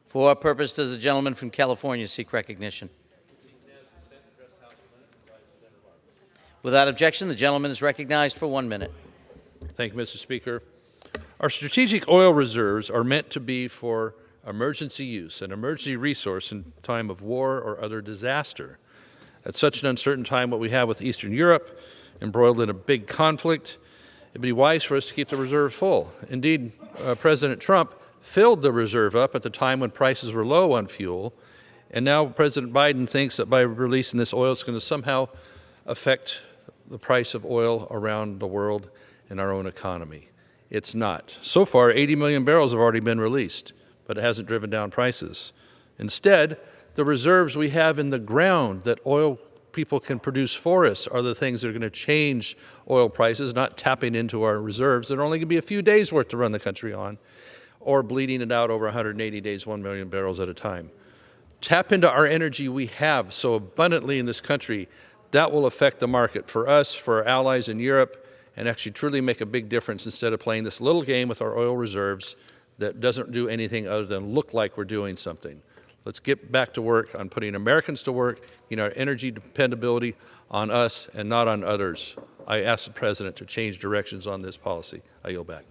For what purpose does the gentleman from California seek recognition? Without objection, the gentleman is recognized for 1 minute. Thank you, Mr. Speaker. Our strategic oil reserves are meant to be for emergency use, an emergency resource in time of war or other disaster. At such an uncertain time, what we have with Eastern Europe, embroiled in a big conflict, it'd be wise for us to keep the reserve full. Indeed, President Trump filled the reserve up at the time when prices were low on fuel, and now President Biden thinks that by releasing this oil, it's going to somehow affect the price of oil around the world and our own economy. It's not. So far, 80 million barrels have already been released, but it hasn't driven down prices. Instead, the reserves we have in the ground that oil people can produce for us are the things that are going to change oil prices, not tapping into our reserves that are only going to be a few days worth to run the country on, or bleeding it out over 180 days, 1 million barrels at a time. Tap into our energy we have so abundantly in this country. That will affect the market for us, for our allies in Europe, and actually truly make a big difference instead of playing this little game with our oil reserves that doesn't do anything other than look like we're doing something. Let's get back to work on putting Americans to work, our energy dependability on us and not on others. I ask the President to change directions on this policy. I yield back.